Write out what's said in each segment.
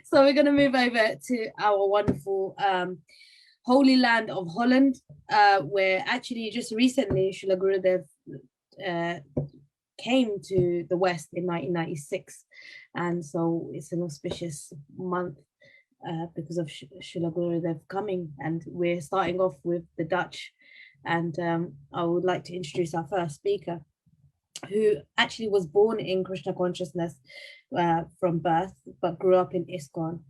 So we're going to move over to our wonderful holy land of Holland, where actually just recently Srila Gurudev came to the West in 1996. And so it's an auspicious month because of Srila Gurudev coming. And we're starting off with the Dutch. And I would like to introduce our first speaker, who actually was born in Krishna consciousness from birth, but grew up in ISKCON.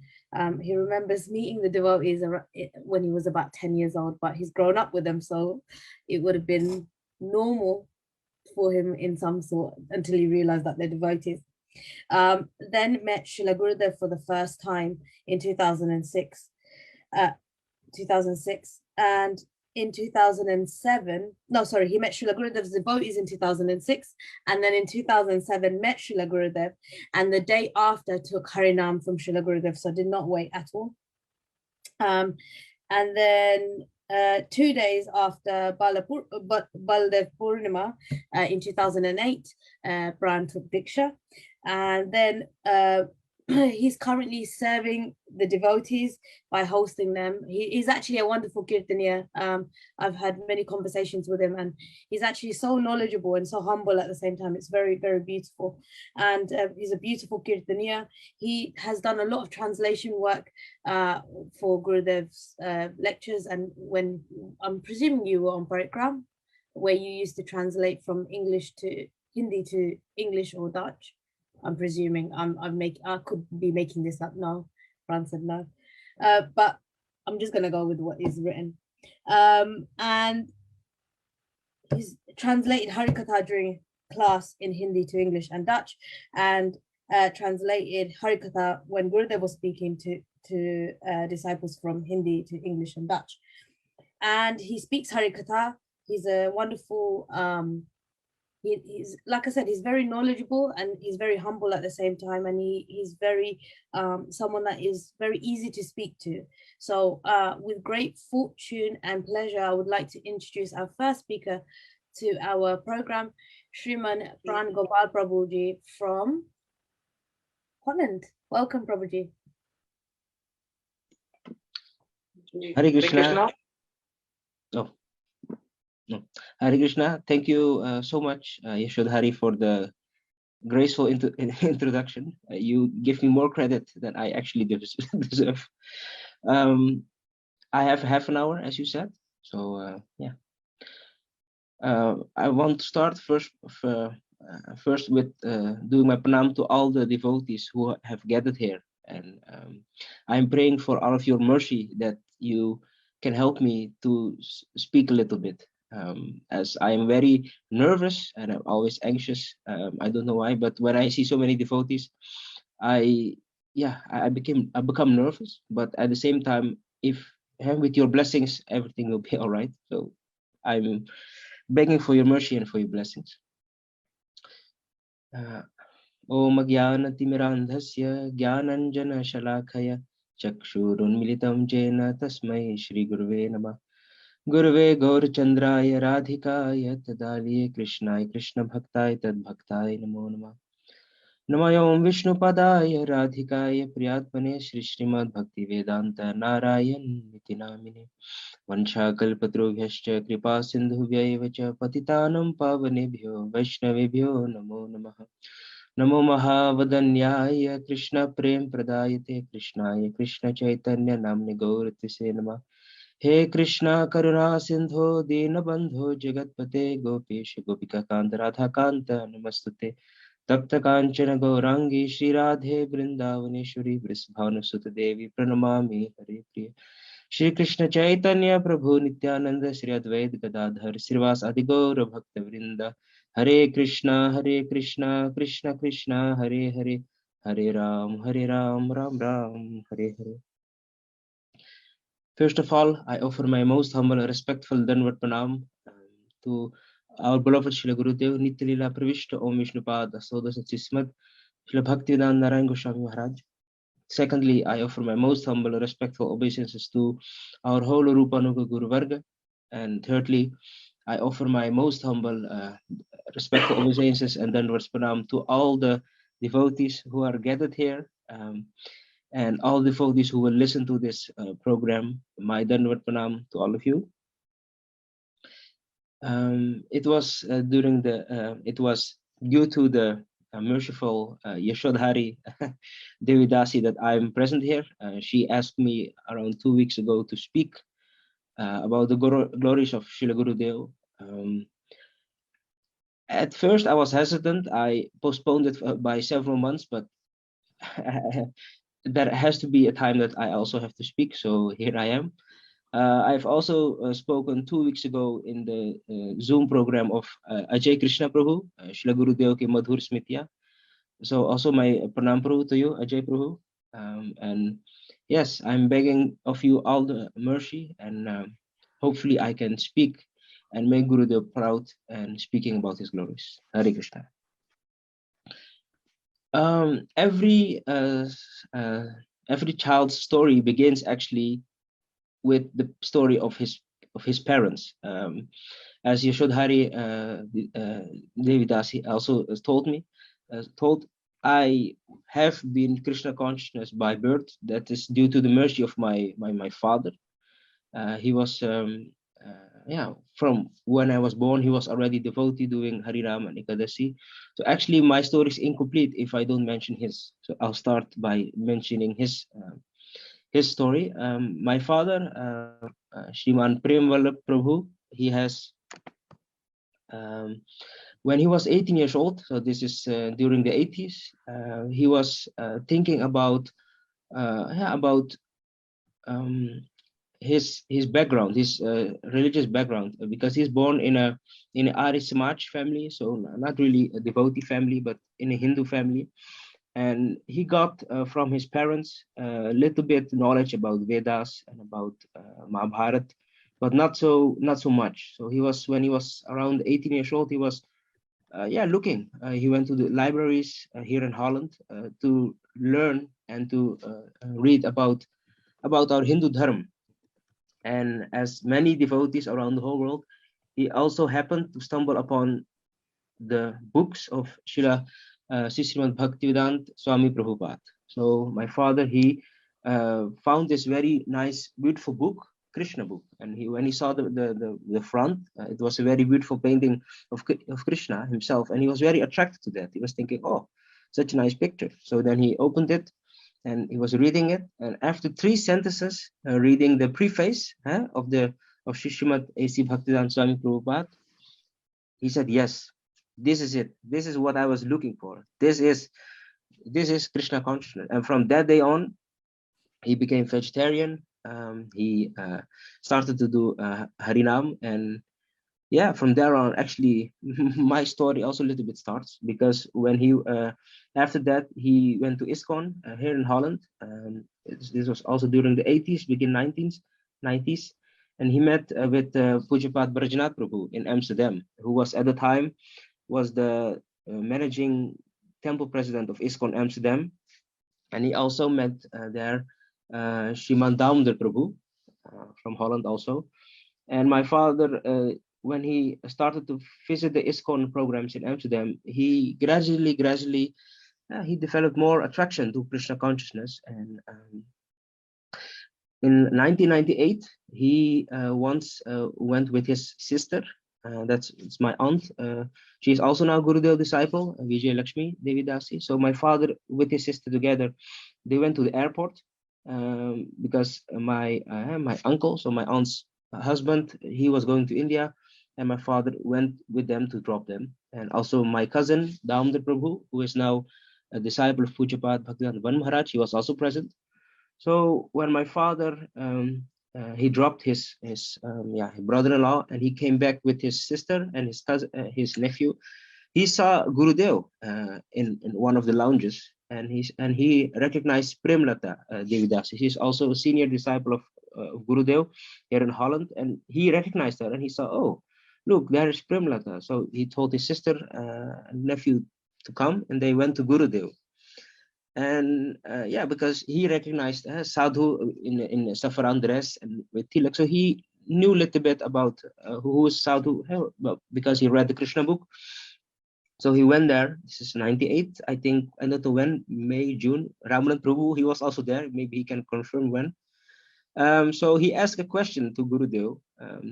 He remembers meeting the devotees when he was about 10 years old, but he's grown up with them, so it would have been normal for him in some sort until he realized that they're devotees. Then met Srila Gurudev for the first time in 2006. And in 2007, he met Srila Gurudev's devotees in 2006, and then in 2007 met Srila Gurudev, and the day after took Harinam from Srila Gurudev, so did not wait at all. And then 2 days after Baldev Purnima in 2008, Prana took Diksha, and then he's currently serving the devotees by hosting them. He's actually a wonderful Kirtaniya. I've had many conversations with him, and he's actually so knowledgeable and so humble at the same time. It's very, very beautiful. And he's a beautiful Kirtaniya. He has done a lot of translation work for Gurudev's lectures. And when I'm presuming you were on Parikram, where you used to translate from English to Hindi to English or Dutch. I'm presuming I could be making this up now. Fran said no, but I'm just gonna go with what is written. And he's translated Harikatha during class in Hindi to English and Dutch, and translated Harikatha when Gurudev was speaking to disciples from Hindi to English and Dutch. And he speaks Harikatha. He's a wonderful. He's, like I said, he's very knowledgeable and he's very humble at the same time, and he's very someone that is very easy to speak to. So with great fortune and pleasure, I would like to introduce our first speaker to our program, Sriman Pran Gopal Prabhuji from Holland. Welcome, Prabhuji. Hare Krishna. Oh. No. Hare Krishna, thank you so much, Yashodhari, for the graceful introduction. You give me more credit than I actually deserve. I have half an hour, as you said, so yeah. I want to start first with doing my pranam to all the devotees who have gathered here, and I'm praying for all of your mercy that you can help me to speak a little bit. As I am very nervous and I'm always anxious. I don't know why, but when I see so many devotees, I become nervous. But at the same time, if with your blessings, everything will be all right. So I'm begging for your mercy and for your blessings. Om Jnana Timirandhasya Jnananjana Shalakaya Chakshurunmilitam Jena Tasmai Shri Guruve Namah. Gurve Gaur Chandraya Radhikaya Tadaliye Krishnaya Krishna Bhaktai Tad Bhaktai Namo Namah. Namayom Vishnu Padaya Radhikaya Priyatmane Shri Srimad Bhakti Vedanta Narayan Nitinamine Vansha Kalpatrubhyascha Kripa Sindhubhyayevacha Patitanam Pavanebhyo Vaishnavebhyo Namo Namah. Namo Mahavadanyaya Krishna Prem Pradayate Krishnaya Krishna Chaitanya Namne Gauratise Namah. He Krishna Karuna Sindho Dina Bandho Jagatpate Gopesh Gopika Kanta Radha Kanta Namastute Tapta Kanchana Gaurangi Shri Radhe Vrindavaneshwari Vrisbhavana Sutta Devi Pranamami Hare Priya Shri Krishna Chaitanya Prabhu Nityananda Shri Advaita Gadadhar Srivas Adigaura Bhakta Vrinda Hare Krishna Krishna Krishna Hare Hare Hare Ram Ram Ram Hare Hare. First of all, I offer my most humble and respectful Danvat Pranam to our beloved Srila Gurudev, Nityalila Pravishta Om Vishnupad Asoda Satsismat, Srila Bhaktivedanta Narayana Gosvami Maharaja. Secondly, I offer my most humble and respectful obeisances to our whole Rupanuga Guru Varga. And thirdly, I offer my most humble, respectful obeisances and Danvat Pranam to all the devotees who are gathered here. and all devotees who will listen to this program. My Dandavat Pranam to all of you. It was it was due to the merciful Yashodhari Devidasi that I'm present here. She asked me around 2 weeks ago to speak about the glories of Srila Gurudev. At first, I was hesitant. I postponed it by several months, but there has to be a time that I also have to speak. So here I am. I've also spoken 2 weeks ago in the Zoom program of Ajay Krishna Prabhu, Srila Gurudev Ki Madhur Smitya. So also my Pranam Prabhu to you, Ajay Prabhu. And yes, I'm begging of you all the mercy, and hopefully I can speak and make Gurudev proud and speaking about his glories. Hare Krishna. Every child's story begins actually with the story of his parents. As Yashodhari Devidasi also told me, I have been Krishna consciousness by birth. That is due to the mercy of my father. He was from when I was born, he was already devotee doing Harinam and Ekadasi. So actually my story is incomplete if I don't mention his. So I'll start by mentioning his story. My father, Sriman Prabhu, he has when he was 18 years old, so this is during the 80s, he was thinking about his background, his religious background, because he's born in a Arya Samaj family, so not really a devotee family, but in a Hindu family. And he got from his parents a little bit knowledge about Vedas and about Mahabharata, but not so much. So when he was around 18 years old, he was looking. He went to the libraries here in Holland to learn and to read about our Hindu dharma. And as many devotees around the whole world, he also happened to stumble upon the books of Srila Sriman Bhaktivedanta Swami Prabhupada. So my father, he found this very nice, beautiful book, Krishna book, and when he saw the front, it was a very beautiful painting of Krishna himself, and he was very attracted to that. He was thinking, oh, such a nice picture. So then he opened it, and he was reading it, and after 3 sentences, reading the preface of Sri Srimad A.C. Bhaktivedanta Swami Prabhupada, he said, yes, this is it. This is what I was looking for. This is Krishna consciousness. And from that day on, he became vegetarian. He started to do Harinam, and yeah, from there on, actually, my story also a little bit starts, because when he after that he went to ISKCON here in Holland. This was also during the 80s, begin 90s, and he met with Pujapad Brajnath Prabhu in Amsterdam, who was at the time was the managing temple president of ISKCON Amsterdam, and he also met there Sriman Damodar Prabhu from Holland also. And my father, when he started to visit the ISKCON programs in Amsterdam, he gradually he developed more attraction to Krishna consciousness. And in 1998, he once went with his sister. It's my aunt. She's also now Gurudev disciple, Vijay Lakshmi Devidasi. So my father with his sister together, they went to the airport because my uncle, so my aunt's husband, he was going to India, and my father went with them to drop them. And also my cousin Damodar Prabhu, who is now a disciple of Pujapad Bhaktivedanta Maharaj, he was also present. So when my father he dropped his brother-in-law, and he came back with his sister and his cousin, his nephew, he saw Gurudev in one of the lounges, and he recognized Premlata Devidasi. She's also a senior disciple of Gurudev here in Holland, and he recognized her, and he saw, oh, look, there is Premlata. So he told his sister and nephew to come, and they went to Gurudev. And because he recognized Sadhu in saffron dress and with tilak, so he knew a little bit about who is Sadhu, because he read the Krishna book. So he went there. This is 98, I think. I don't know when, May, June. Ramanand Prabhu, he was also there. Maybe he can confirm when. So he asked a question to Gurudev.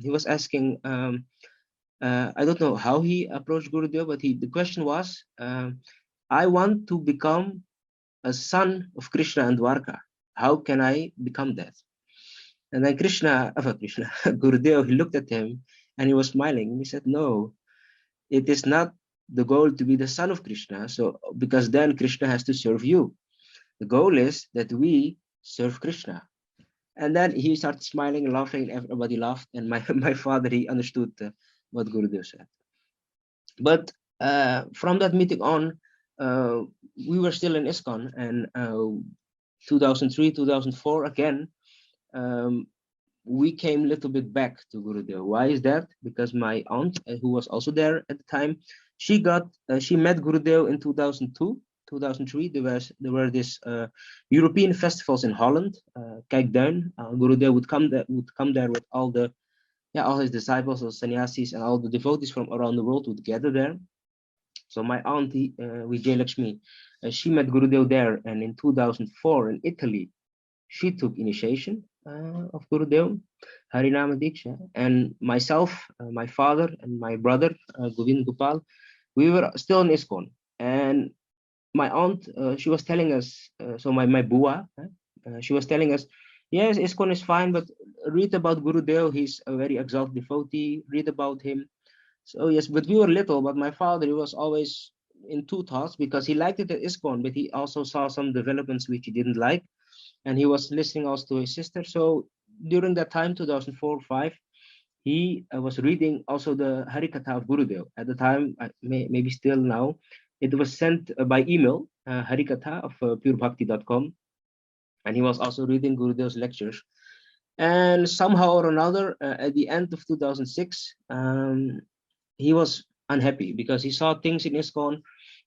He was asking, I don't know how he approached Gurudev, but the question was, I want to become a son of Krishna and Dwarka. How can I become that? And then Gurudev, he looked at him and he was smiling. He said, no, it is not the goal to be the son of Krishna. So, because then Krishna has to serve you. The goal is that we serve Krishna. And then he started smiling and laughing, and everybody laughed. And my, my father, he understood what Gurudev said. But from that meeting on, we were still in ISKCON, and 2003, 2004, again, we came a little bit back to Gurudev. Why is that? Because my aunt, who was also there at the time, she met Gurudev in 2002, 2003. There were these European festivals in Holland, Kijkduin. Gurudev would come there with all his disciples, or sannyasis, and all the devotees from around the world would gather there. So my auntie, Vijay Lakshmi, she met Gurudev there, and in 2004 in Italy, she took initiation of Gurudev, Harinama Diksha, and myself, my father, and my brother, Govind Gopal, we were still in ISKCON. And my aunt, she was telling us, so my bua, she was telling us, yes, ISKCON is fine, but read about Gurudev. He's a very exalted devotee. Read about him. So yes, but we were little, but my father, he was always in two thoughts, because he liked it at ISKCON, but he also saw some developments which he didn't like. And he was listening also to his sister. So during that time, 2004-5, he was reading also the Harikatha of Gurudev. At the time, maybe still now, it was sent by email, Harikatha of PureBhakti.com. And he was also reading Gurudev's lectures. And somehow or another, at the end of 2006, he was unhappy because he saw things in ISKCON,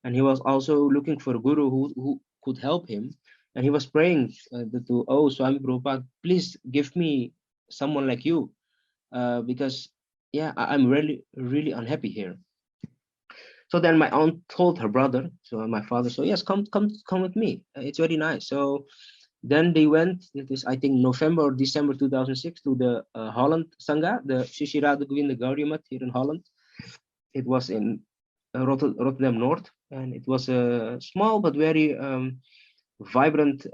and he was also looking for a guru who could help him. And he was praying to Swami Prabhupada, please give me someone like you, because I'm really, really unhappy here. So then my aunt told her brother, so my father, so yes, come with me. It's very nice. So then they went, it is I think November or December 2006, to the Holland Sangha, the Shishirada Govinda Gaudiya here in Holland. It was in Rotterdam North, and it was a small but very vibrant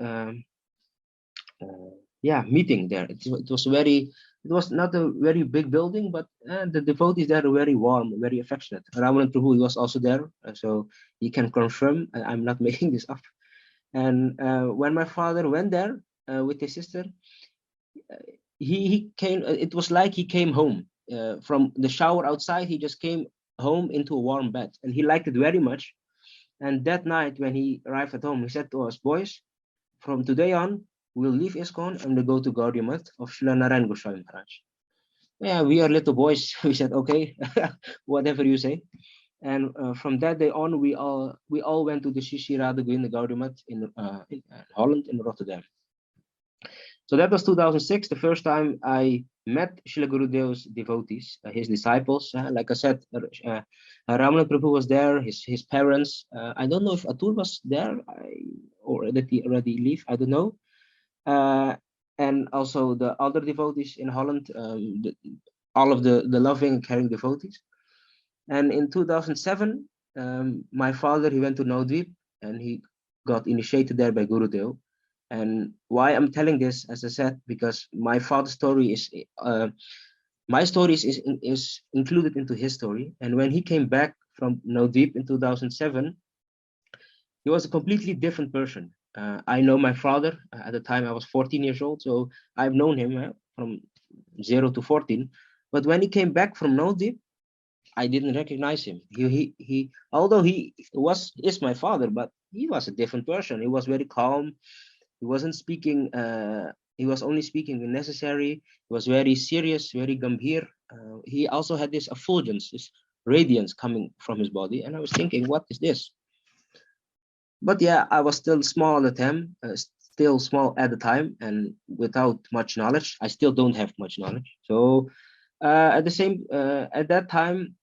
meeting there. It was not a very big building, but the devotees there are very warm, very affectionate. Ramanand Prabhu, he was also there, so he can confirm. I'm not making this up. And when my father went there with his sister, he came. It was like he came home from the shower outside. He just came home into a warm bed, and he liked it very much. And that night, when he arrived at home, he said to us, boys, from today on, we'll leave ISKCON and we'll go to Gaudiya Math of Srila Narayana Gosvami Maharaj. Yeah, we are little boys. We said, okay, whatever you say. And from that day on, we all went to the Shishirada Govinda Gaudiya Math in Holland, in Rotterdam. So that was 2006, the first time I met Srila Gurudev's devotees, his disciples. Like I said, Ramanand Prabhu was there, his parents. I don't know if Atul was there or did he already leave, I don't know. And also the other devotees in Holland, all of the loving and caring devotees. And in 2007, my father, he went to Naudweep and he got initiated there by Gurudev. And why I'm telling this, as I said, because my father's story is, my story is included into his story. And when he came back from Naudweep in 2007, he was a completely different person. I know my father at the time I was 14 years old, so I've known him from 0 to 14. But when he came back from Naudweep, I didn't recognize him. He although he is my father, but he was a different person. He was very calm. He wasn't speaking. He was only speaking when necessary. He was very serious, very gambhir. He also had this effulgence, this radiance coming from his body. And I was thinking, what is this? But yeah, I was still small at the time, still small at the time, and without much knowledge. I still don't have much knowledge. So at that time,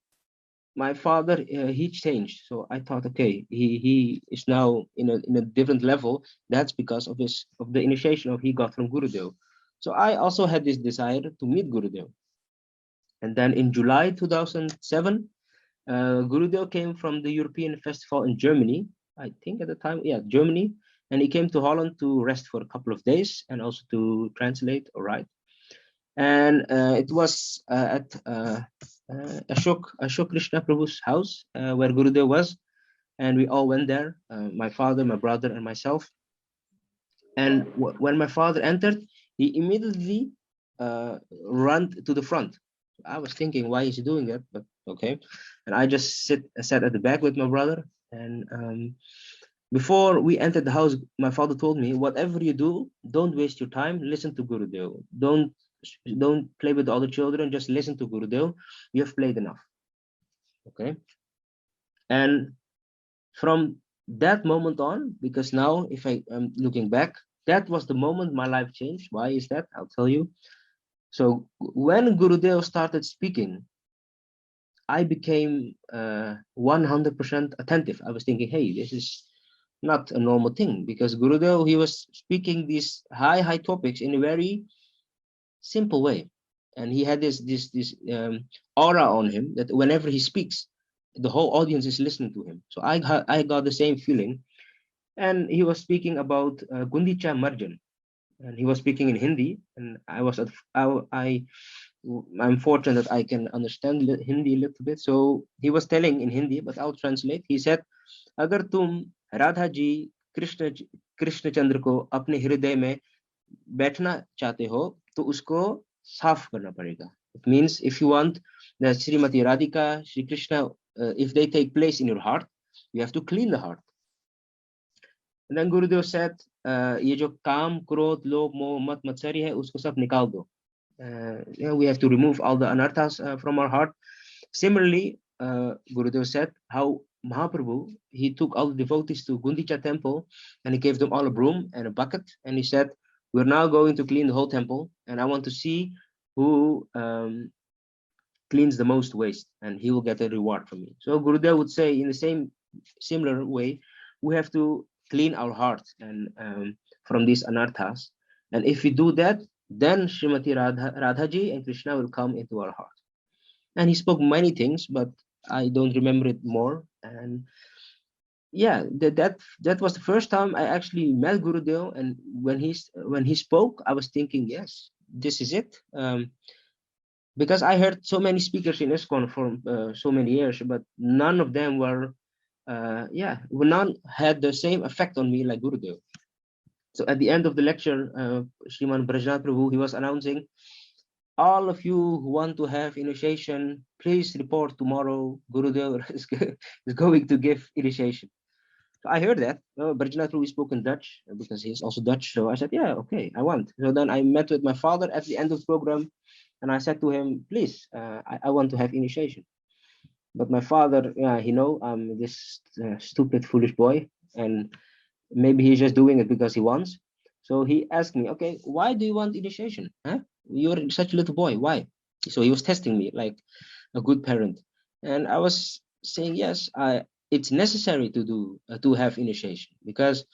my father, he changed. So I thought, okay, he is now in a different level. That's because of the initiation of he got from Gurudev. So I also had this desire to meet Gurudev. And then in July 2007, Gurudev came from the European Festival in Germany, I think at the time, yeah, Germany. And he came to Holland to rest for a couple of days and also to translate or write. And it was at Ashok Krishna Prabhu's house where Gurudev was. And we all went there, my father, my brother, and myself. And when my father entered, he immediately ran to the front. I was thinking, why is he doing that? But okay. And I just sat at the back with my brother. And before we entered the house, my father told me, whatever you do, don't waste your time. Listen to Gurudev. Don't play with the other children. Just listen to Gurudev. You have played enough. Okay. And from that moment on, because now if I am looking back, that was the moment my life changed. Why is that? I'll tell you. So when Gurudev started speaking, I became 100% attentive. I was thinking, hey, this is not a normal thing, because Gurudev, he was speaking these high topics in a very simple way, and he had this aura on him that whenever he speaks, the whole audience is listening to him. So I got the same feeling. And he was speaking about Gundicha Marjan, and he was speaking in Hindi, and I'm fortunate that I can understand Hindi a little bit. So he was telling in Hindi, but I'll translate. He said, "अगर तुम राधा जी कृष्ण चंद्र को अपने हृदय में बैठना चाहते हो, तो उसको साफ करना पड़ेगा." It means if you want that Srimati Radhika, Sri Krishna, if they take place in your heart, you have to clean the heart. And then Gurudev said, ये जो काम, क्रोध, लोभ, मोह, मत, मत्सर्य है, उसको सब निकाल दो. We have to remove all the anarthas from our heart. Similarly, Gurudev said how Mahaprabhu, he took all the devotees to Gundicha temple and he gave them all a broom and a bucket. And he said, we're now going to clean the whole temple, and I want to see who cleans the most waste, and he will get a reward from me. So Gurudev would say in the similar way, we have to clean our hearts and from these anarthas. And if we do that, then Srimati Radhaji and Krishna will come into our heart. And he spoke many things, but I don't remember it more. And yeah, that was the first time I actually met Gurudev. And when he spoke, I was thinking, yes, this is it. Because I heard so many speakers in ISKCON for so many years, but none of them were, none had the same effect on me like Gurudev. So at the end of the lecture, Sriman Brajnath Prabhu, he was announcing, all of you who want to have initiation, please report tomorrow. Gurudev is going to give initiation. So I heard that. Brajnath Prabhu spoke in Dutch because he's also Dutch. So I said, yeah, okay, I want. So then I met with my father at the end of the program, and I said to him, please, I want to have initiation. But my father, yeah, he know I'm this stupid, foolish boy, and maybe he's just doing it because he wants. So he asked me, okay, why do you want initiation? Huh? You're such a little boy. Why? So he was testing me like a good parent. And I was saying, yes, it's necessary to have initiation, because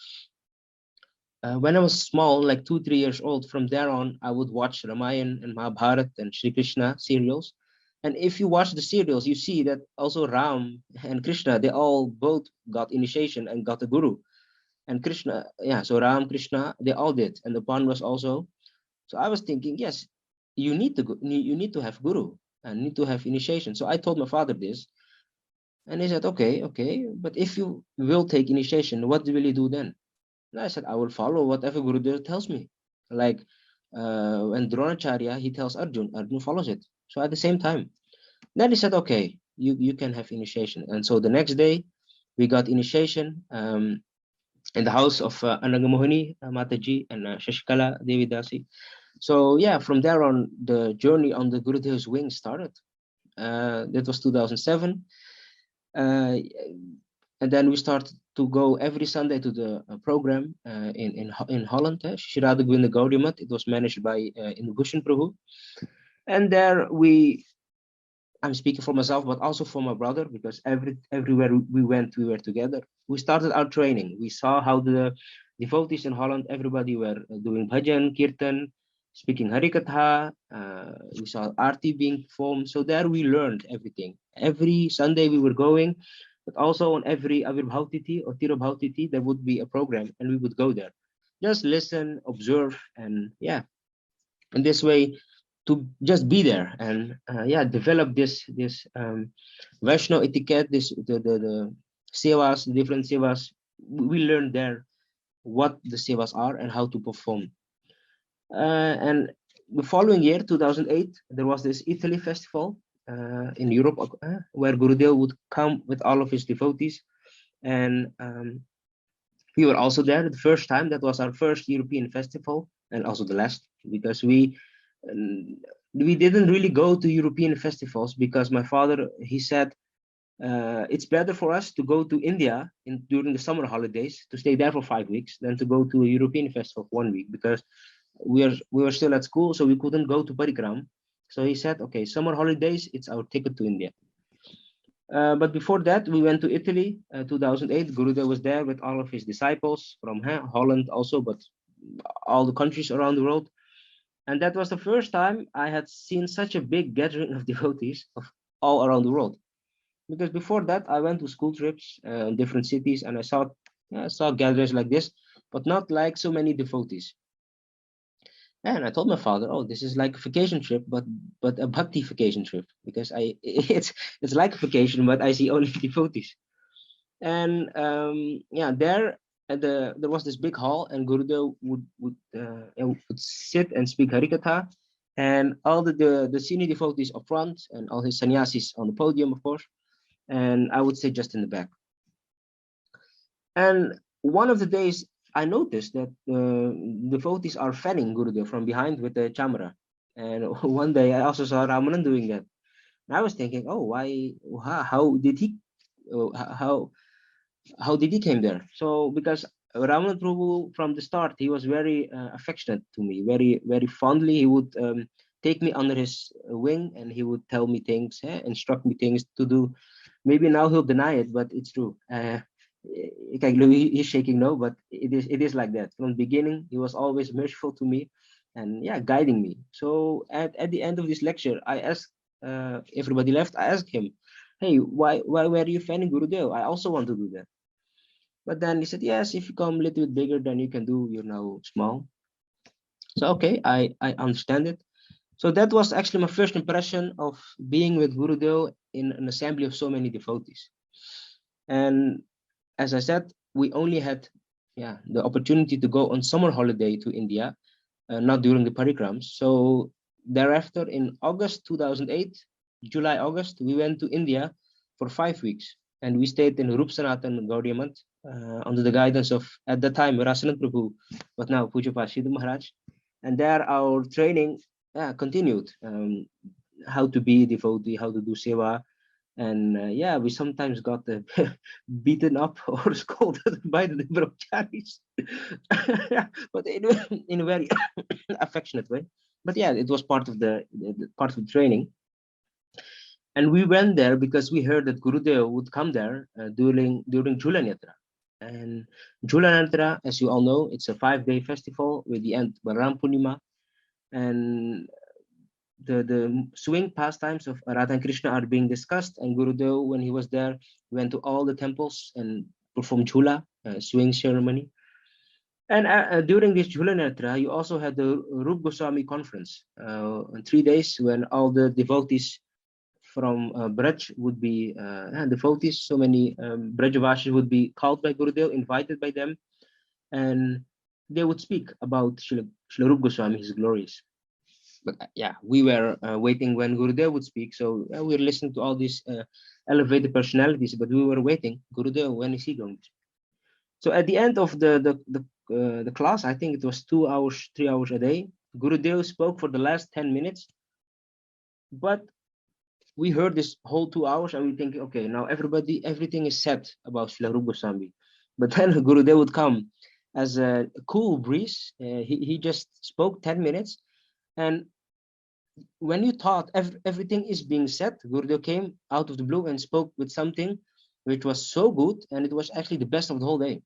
when I was small, like 2-3 years old, from there on, I would watch Ramayana and Mahabharata and Sri Krishna serials. And if you watch the serials, you see that also Ram and Krishna, they all both got initiation and got a guru. And Krishna, yeah, so Ram, Krishna, they all did. And the Pandavas also. So I was thinking, yes, you need to have guru and need to have initiation. So I told my father this, and he said, okay, but if you will take initiation, what will you do then? And I said, I will follow whatever Gurudev tells me. Like when Dronacharya, he tells Arjun follows it. So at the same time, then he said, okay, you can have initiation. And so the next day, we got initiation in the house of Anagamohini Mataji and Shashikala Devi Dasi. So yeah, from there on, the journey on the Gurudev's wing started. That was 2007. And then we started to go every Sunday to the program in Holland, Shirada Gwinda Gaudiya. It was managed by Indubhushan Prabhu. And there we I'm speaking for myself, but also for my brother, because everywhere we went, we were together. We started our training. We saw how the devotees in Holland, everybody were doing bhajan, kirtan, speaking Harikatha. We saw arti being performed. So there we learned everything. Every Sunday we were going, but also on every Avirbhav or Tirabhav there would be a program, and we would go there. Just listen, observe, and yeah, in this way, to just be there and yeah, develop this Vaishno etiquette, the sevas, the different sevas. We learned there what the sevas are and how to perform. And the following year, 2008, there was this Italy festival in Europe, where Gurudeva would come with all of his devotees, and we were also there the first time. That was our first European festival, and also the last, because we didn't really go to European festivals, because my father, he said, it's better for us to go to India during the summer holidays, to stay there for 5 weeks, than to go to a European festival for 1 week, because we were still at school, so we couldn't go to Parikram. So he said, okay, summer holidays, it's our ticket to India. But before that, we went to Italy, 2008. Gurudeva was there with all of his disciples from Holland also, but all the countries around the world. And that was the first time I had seen such a big gathering of devotees of all around the world. Because before that, I went to school trips in different cities, and I saw gatherings like this, but not like so many devotees. And I told my father, "Oh, this is like a vacation trip, but a bhakti vacation trip, because it's like a vacation, but I see only devotees." And yeah, there there was this big hall, and Gurudev would sit and speak Harikatha, and all the senior devotees up front, and all his sannyasis on the podium, of course, and I would sit just in the back. And one of the days, I noticed that the devotees are fanning Gurudev from behind with the chamara. And one day I also saw Ramanan doing that. And I was thinking, oh, why? How did he? How how did he came there? So because Ramanan Prabhu from the start, he was very affectionate to me, very fondly. He would take me under his wing, and he would tell me things, instruct me things to do. Maybe now he'll deny it, but it's true. He's shaking no, but it is like that. From the beginning, he was always merciful to me, and yeah, guiding me. So at the end of this lecture, I asked, everybody left. I asked him, "Hey, why were you fanning Gurudev? I also want to do that." But then he said, "Yes, if you come a little bit bigger than you can do, you're now small." So okay, I understand it. So that was actually my first impression of being with Gurudev in an assembly of so many devotees. And as I said, we only had the opportunity to go on summer holiday to India, not during the parikrams. So thereafter, in August 2008, July, August, we went to India for 5 weeks. And we stayed in Rup Sanatan Gaudiya under the guidance of, at that time, Rasamrita Prabhu, but now Puja Sidhu Maharaj. And there our training continued. How to be a devotee, how to do seva, and yeah, we sometimes got beaten up or scolded by the brahmacharis, but in a very affectionate way. But yeah, it was part of the part of the training. And we went there because we heard that Gurudev would come there during Jhulan Yatra. And Jhulan Yatra, as you all know, it's a 5-day festival with the end Balaram Purnima, and the swing pastimes of Radha and Krishna are being discussed. And Gurudev, when he was there, went to all the temples and performed Jhula, swing ceremony. And during this Jhula Netra, you also had the Rup Goswami conference, on 3 days, when all the devotees from Braj would be devotees. So many Brajavasis would be called by Gurudev, invited by them, and they would speak about Srila Rup Goswami, his glories. But yeah, we were waiting when Gurudev would speak. So we were listening to all these elevated personalities, but we were waiting. Gurudev, when is he going to speak? So at the end of the class, I think it was 2 hours, 3 hours a day, Gurudev spoke for the last 10 minutes. But we heard this whole 2 hours, and we think, okay, now everything is set about Srila Rupa Goswami. But then Gurudev would come as a cool breeze. He just spoke 10 minutes. And when you thought everything is being said, Gurudev came out of the blue and spoke with something which was so good, and it was actually the best of the whole day.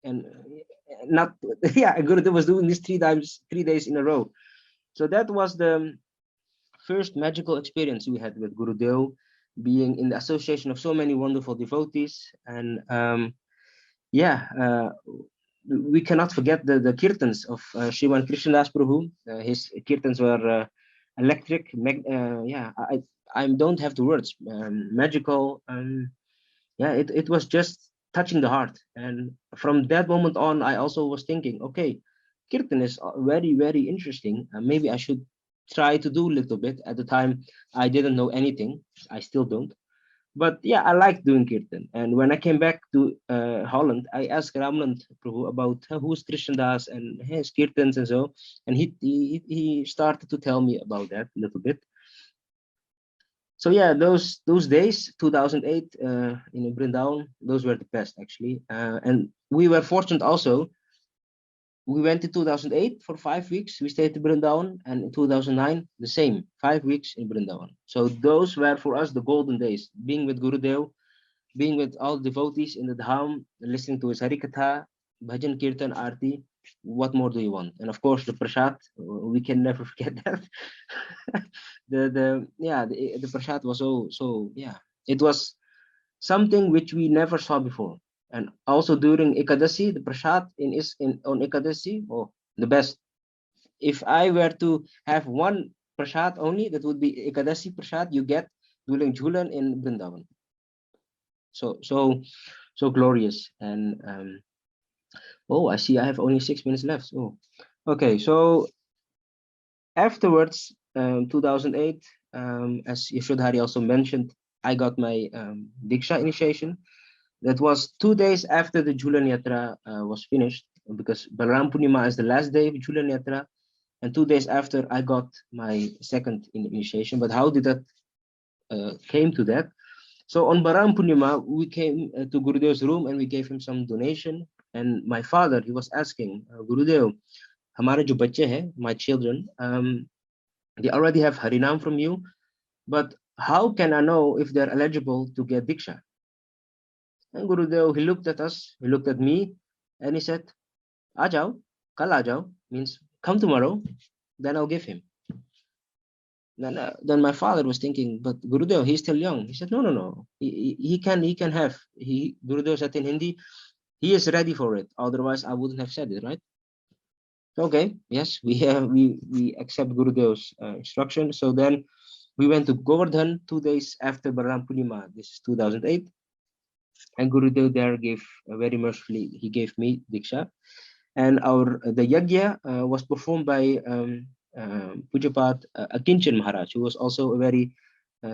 And not, yeah, Gurudev was doing this 3 days in a row. So that was the first magical experience we had with Gurudev, being in the association of so many wonderful devotees. And yeah, we cannot forget the kirtans of Sriman Krishnadas Prabhu. His kirtans were electric. Yeah, I don't have the words. Magical. Yeah, it was just touching the heart. And from that moment on, I also was thinking, okay, kirtan is very, very interesting. Maybe I should try to do a little bit. At the time, I didn't know anything. I still don't. But yeah, I like doing kirtan. And when I came back to Holland, I asked Ramland Prabhu about who's Krishna Das and his kirtans and so. And he started to tell me about that a little bit. So yeah, those days, 2008 in Brindavan, those were the best actually. And we were fortunate also. We went in 2008 for 5 weeks. We stayed in Brindavan, and in 2009 the same, 5 weeks in Brindavan. So those were for us the golden days, being with Gurudev, being with all the devotees in the Dham, listening to his Harikatha, Bhajan, Kirtan, Arti. What more do you want? And of course, the Prasad, we can never forget that. The Prasad was so yeah. It was something which we never saw before. And also during Ekadasi, the Prasad on Ekadasi, oh, the best. If I were to have one Prasad only, that would be Ekadasi Prasad you get during Julan in Vrindavan. So glorious. And oh, I see I have only 6 minutes left. Oh, okay. So afterwards, 2008, as Yashodhari also mentioned, I got my Diksha initiation. That was 2 days after the Julan Yatra was finished, because Balaram Purnima is the last day of Julan Yatra, and 2 days after I got my second initiation. But how did that came to that? So on Balaram Purnima, we came to Gurudev's room and we gave him some donation. And my father, he was asking, Gurudev, हमारे जो बच्चे हैं, my children, they already have Harinam from you, but how can I know if they're eligible to get Diksha? And Gurudev, he looked at us, he looked at me, and he said, Ajao, kal ajao, means come tomorrow, then I'll give him. Then my father was thinking, but Gurudev, he's still young. He said, no. He can have. Gurudev said in Hindi, he is ready for it. Otherwise, I wouldn't have said it, right? Okay, yes, we accept Gurudev's instruction. So then we went to Govardhan 2 days after Balaram Purnima. This is 2008. And Gurudev there gave very mercifully, he gave me Diksha. And the yagya was performed by Pujapat Akinchan Maharaj, who was also a very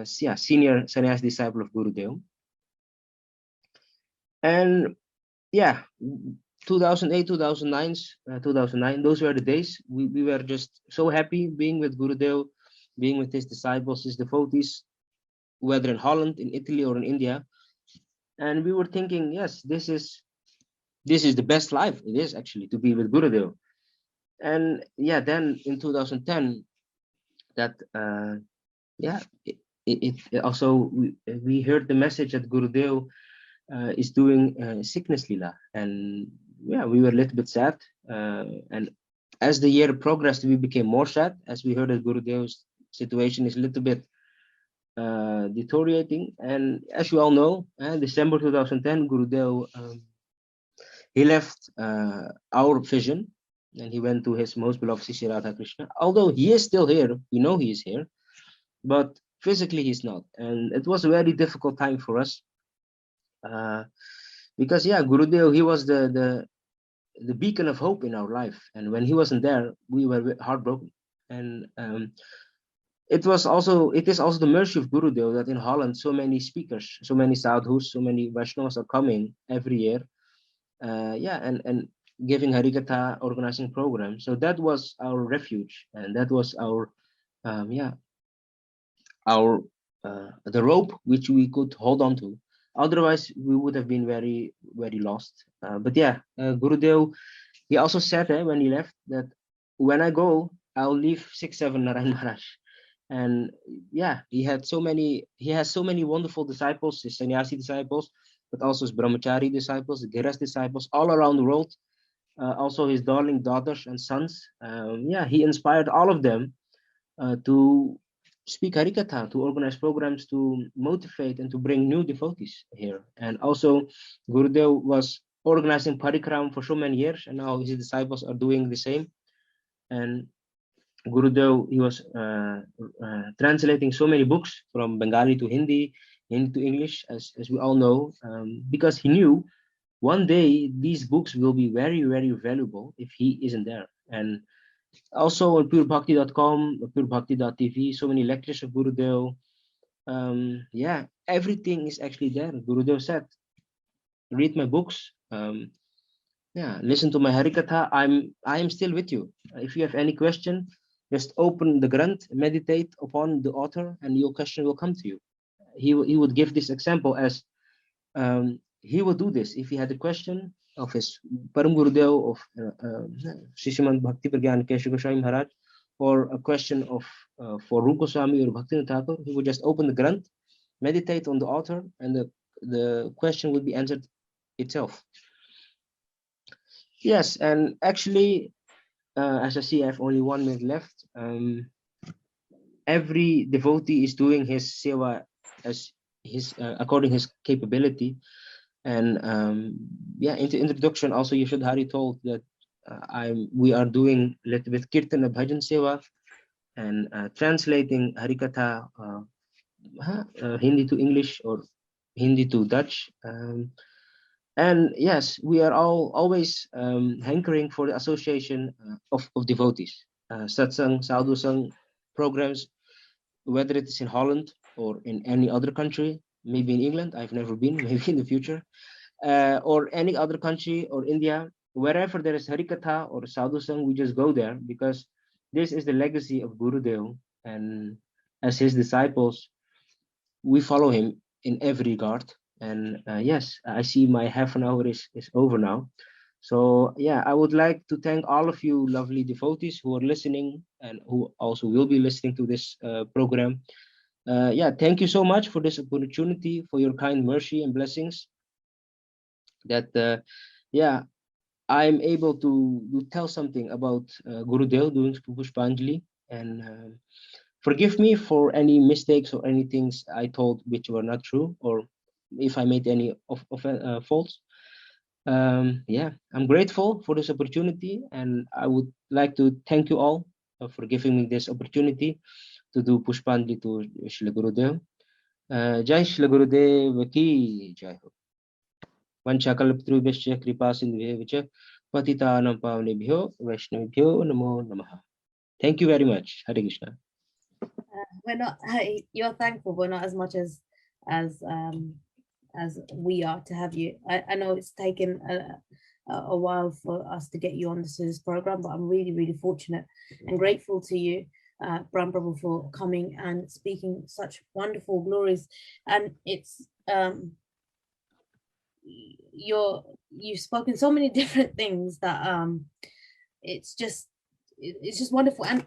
senior sannyas disciple of Gurudev. And yeah, 2008, 2009, those were the days. We were just so happy being with Gurudev, being with his disciples, his devotees, whether in Holland, in Italy, or in India. And we were thinking, yes, this is the best life. It is actually to be with Gurudev. And yeah, then in 2010, that it also we heard the message that Gurudev is doing sickness lila, and yeah, we were a little bit sad. And as the year progressed, we became more sad as we heard that Gurudev's situation is a little bit deteriorating. And as you all know, December 2010, Gurudev he left our vision, and he went to his most beloved Sri Radha Krishna. Although he is still here, we know he is here, but physically he's not. And it was a very difficult time for us, because yeah, Gurudev, he was the beacon of hope in our life, and when he wasn't there, we were heartbroken. And it is also the mercy of Gurudev that in Holland so many speakers, so many sadhus, so many Vaishnavas are coming every year, and giving Harikatha, organizing programs. So that was our refuge, and that was our the rope which we could hold on to. Otherwise, we would have been very, very lost. But yeah, Gurudev, he also said when he left that when I go, I'll leave 6-7 Narayan Maharaj. And yeah, he has so many wonderful disciples, his sannyasi disciples, but also his brahmachari disciples, the Giras disciples all around the world. Also his darling daughters and sons. Yeah, he inspired all of them to speak Harikatha, to organize programs, to motivate and to bring new devotees here. And also Gurudev was organizing parikram for so many years, and now his disciples are doing the same. And Gurudev, he was translating so many books from Bengali to Hindi, Hindi to English, as we all know, because he knew one day these books will be very, very valuable if he isn't there. And also on PureBhakti.com, PureBhakti.Tv, so many lectures of Gurudev. Yeah, everything is actually there. Gurudev said, read my books. Yeah, listen to my Harikatha. I am still with you. If you have any question, just open the Granth, meditate upon the author, and your question will come to you. He would give this example as he would do this if he had a question of his Param Gurudev of Sriman Bhakti Pragyan Kesha Goswami Maharaj, or a question of for Rupa Goswami or Bhakti Thakur. He would just open the Granth, meditate on the author, and the question would be answered itself. Yes, and actually, as I see, I have only 1 minute left. Every devotee is doing his seva as his according his capability. And yeah, in the introduction, also Yashod Hari told that we are doing a little bit kirtan bhajan seva and translating Harikatha Hindi to English or Hindi to Dutch. And yes, we are always hankering for the association of devotees, satsang, sadhusang programs, whether it is in Holland or in any other country, maybe in England. I've never been, maybe in the future, or any other country or India, wherever there is Harikatha or sadhusang, we just go there because this is the legacy of Gurudev, and as his disciples, we follow him in every regard. And yes, I see my half an hour is over now. So yeah, I would like to thank all of you lovely devotees who are listening and who also will be listening to this program. Yeah, thank you so much for this opportunity, for your kind mercy and blessings. That yeah, I'm able to tell something about Gurudev doing Pushpanjali, and forgive me for any mistakes or any things I told which were not true, or if I made any faults. Yeah, I'm grateful for this opportunity, and I would like to thank you all for giving me this opportunity to do Pushpanjali to Shri Gurudev. Jai Shri Gurudev ki Jai Ho. वंशाकल्पतरुभ्यश्च कृपा सिन्धुभ्यः च पतितानां पावनेभ्यो वैष्णवेभ्यो नमो नमः. Thank you very much. Hare Krishna. We're not. You're thankful, but not as much as we are to have you. I know it's taken a while for us to get you on this program, but I'm really, really fortunate and grateful to you, Brahm Prabhu, for coming and speaking such wonderful glories. And it's you've spoken so many different things that it's just wonderful. And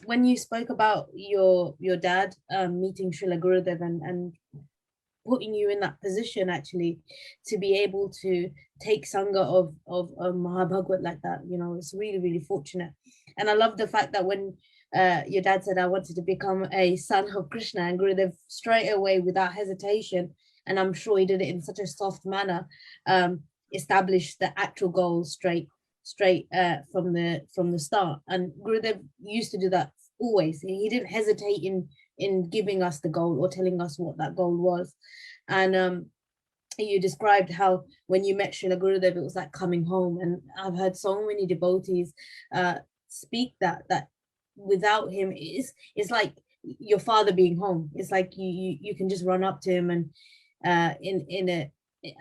when you spoke about your dad meeting Srila Gurudev and putting you in that position actually to be able to take sangha of Mahabhagavad like that, you know, it's really, really fortunate. And I love the fact that when your dad said, I wanted to become a son of Krishna, and Gurudev straight away without hesitation, and I'm sure he did it in such a soft manner, established the actual goal straight from the start. And Gurudev used to do that always. He didn't hesitate in giving us the goal or telling us what that goal was. And you described how when you met Srila Gurudev, it was like coming home. And I've heard so many devotees speak that without him, it's like your father being home. It's like you can just run up to him and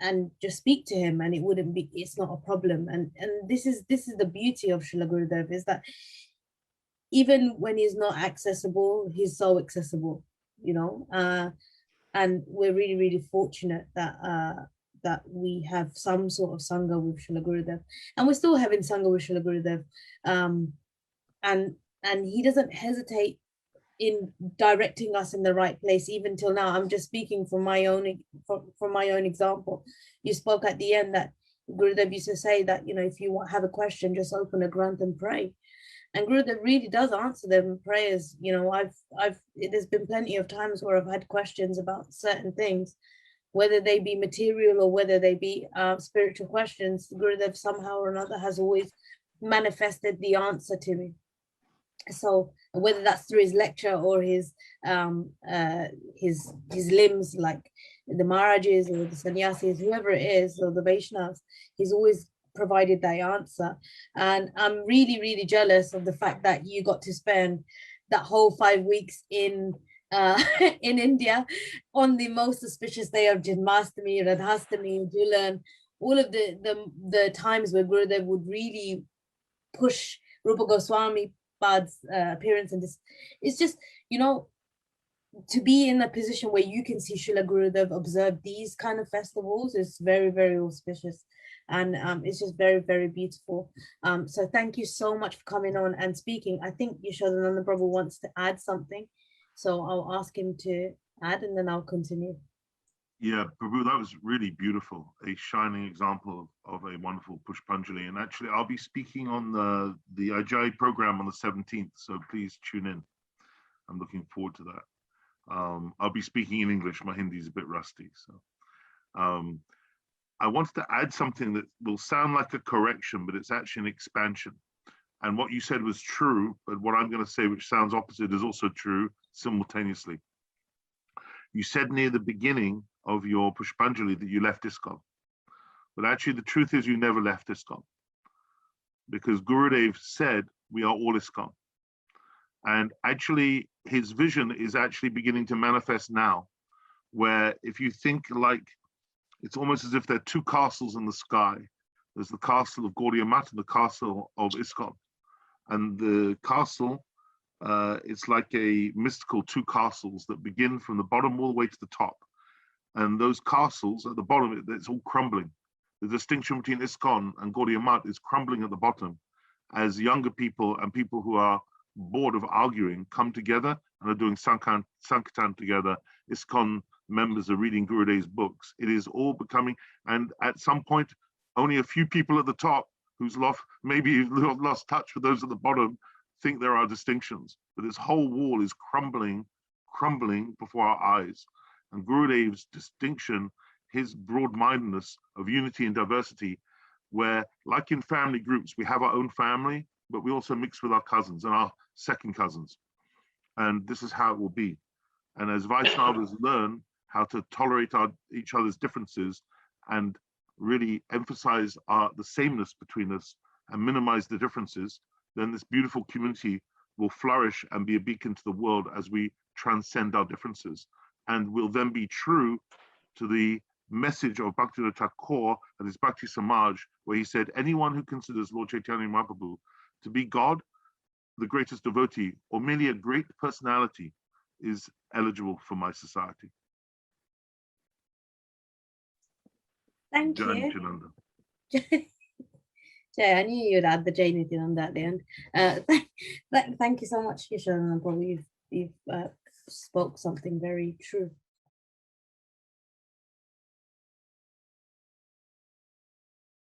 and just speak to him, and it's not a problem. And this is the beauty of Srila Gurudev, is that even when he's not accessible, he's so accessible, you know. And we're really, really fortunate that we have some sort of sangha with Srila Gurudev, and we're still having sangha with Srila Gurudev. And he doesn't hesitate in directing us in the right place. Even till now, I'm just speaking from my own example. You spoke at the end that Gurudev used to say that, you know, if you have a question, just open a Granth and pray. And Gurudev really does answer them prayers. You know, there's been plenty of times where I've had questions about certain things, whether they be material or whether they be spiritual questions. Gurudev somehow or another has always manifested the answer to me. So whether that's through his lecture or his limbs, like the Maharajas or the sannyasis, whoever it is, or the Vaishnavas, he's always provided that answer. And I'm really, really jealous of the fact that you got to spend that whole 5 weeks in in India on the most auspicious day of Janmashtami, Radhastami, Julan, all of the times where Gurudev would really push Rupa Goswami Pad's appearance in this. It's just, you know, to be in a position where you can see Srila Gurudev observe these kind of festivals is very, very auspicious. And it's just very, very beautiful. So thank you so much for coming on and speaking. I think Yashodananda Prabhu wants to add something. So I'll ask him to add and then I'll continue. Yeah, Prabhu, that was really beautiful. A shining example of a wonderful Pushpanjali. And actually, I'll be speaking on the Ajay program on the 17th. So please tune in. I'm looking forward to that. I'll be speaking in English. My Hindi is a bit rusty. So I wanted to add something that will sound like a correction, but it's actually an expansion. And what you said was true, but what I'm going to say, which sounds opposite, is also true simultaneously. You said near the beginning of your Pushpanjali that you left ISKCON. But actually, the truth is you never left ISKCON. Because Gurudev said, we are all ISKCON. And actually, his vision is actually beginning to manifest now, where if you think like, it's almost as if there are two castles in the sky. There's the castle of Gaudiya and the castle of ISKCON. And the castle, it's like a mystical two castles that begin from the bottom all the way to the top. And those castles at the bottom, it's all crumbling. The distinction between ISKCON and Gaudiya Math is crumbling at the bottom as younger people and people who are bored of arguing come together and are doing Sankirtan together. ISKCON members are reading Gurudev's books. It is all becoming, and at some point, only a few people at the top who's lost touch with those at the bottom think there are distinctions. But this whole wall is crumbling before our eyes. And Gurudev's distinction, his broad-mindedness of unity and diversity, where like in family groups, we have our own family, but we also mix with our cousins and our second cousins. And this is how it will be. And as Vaishnavas learn how to tolerate each other's differences and really emphasize the sameness between us and minimize the differences, then this beautiful community will flourish and be a beacon to the world as we transcend our differences. And will then be true to the message of Bhaktivinoda Thakur and his Bhakti Samaj, where he said, anyone who considers Lord Chaitanya Mahaprabhu to be God, the greatest devotee, or merely a great personality is eligible for my society. Thank you. Jay, I knew you'd add the Jay Nityananda at the end. Thank you so much, Yashodananda Prabhu. You've spoke something very true.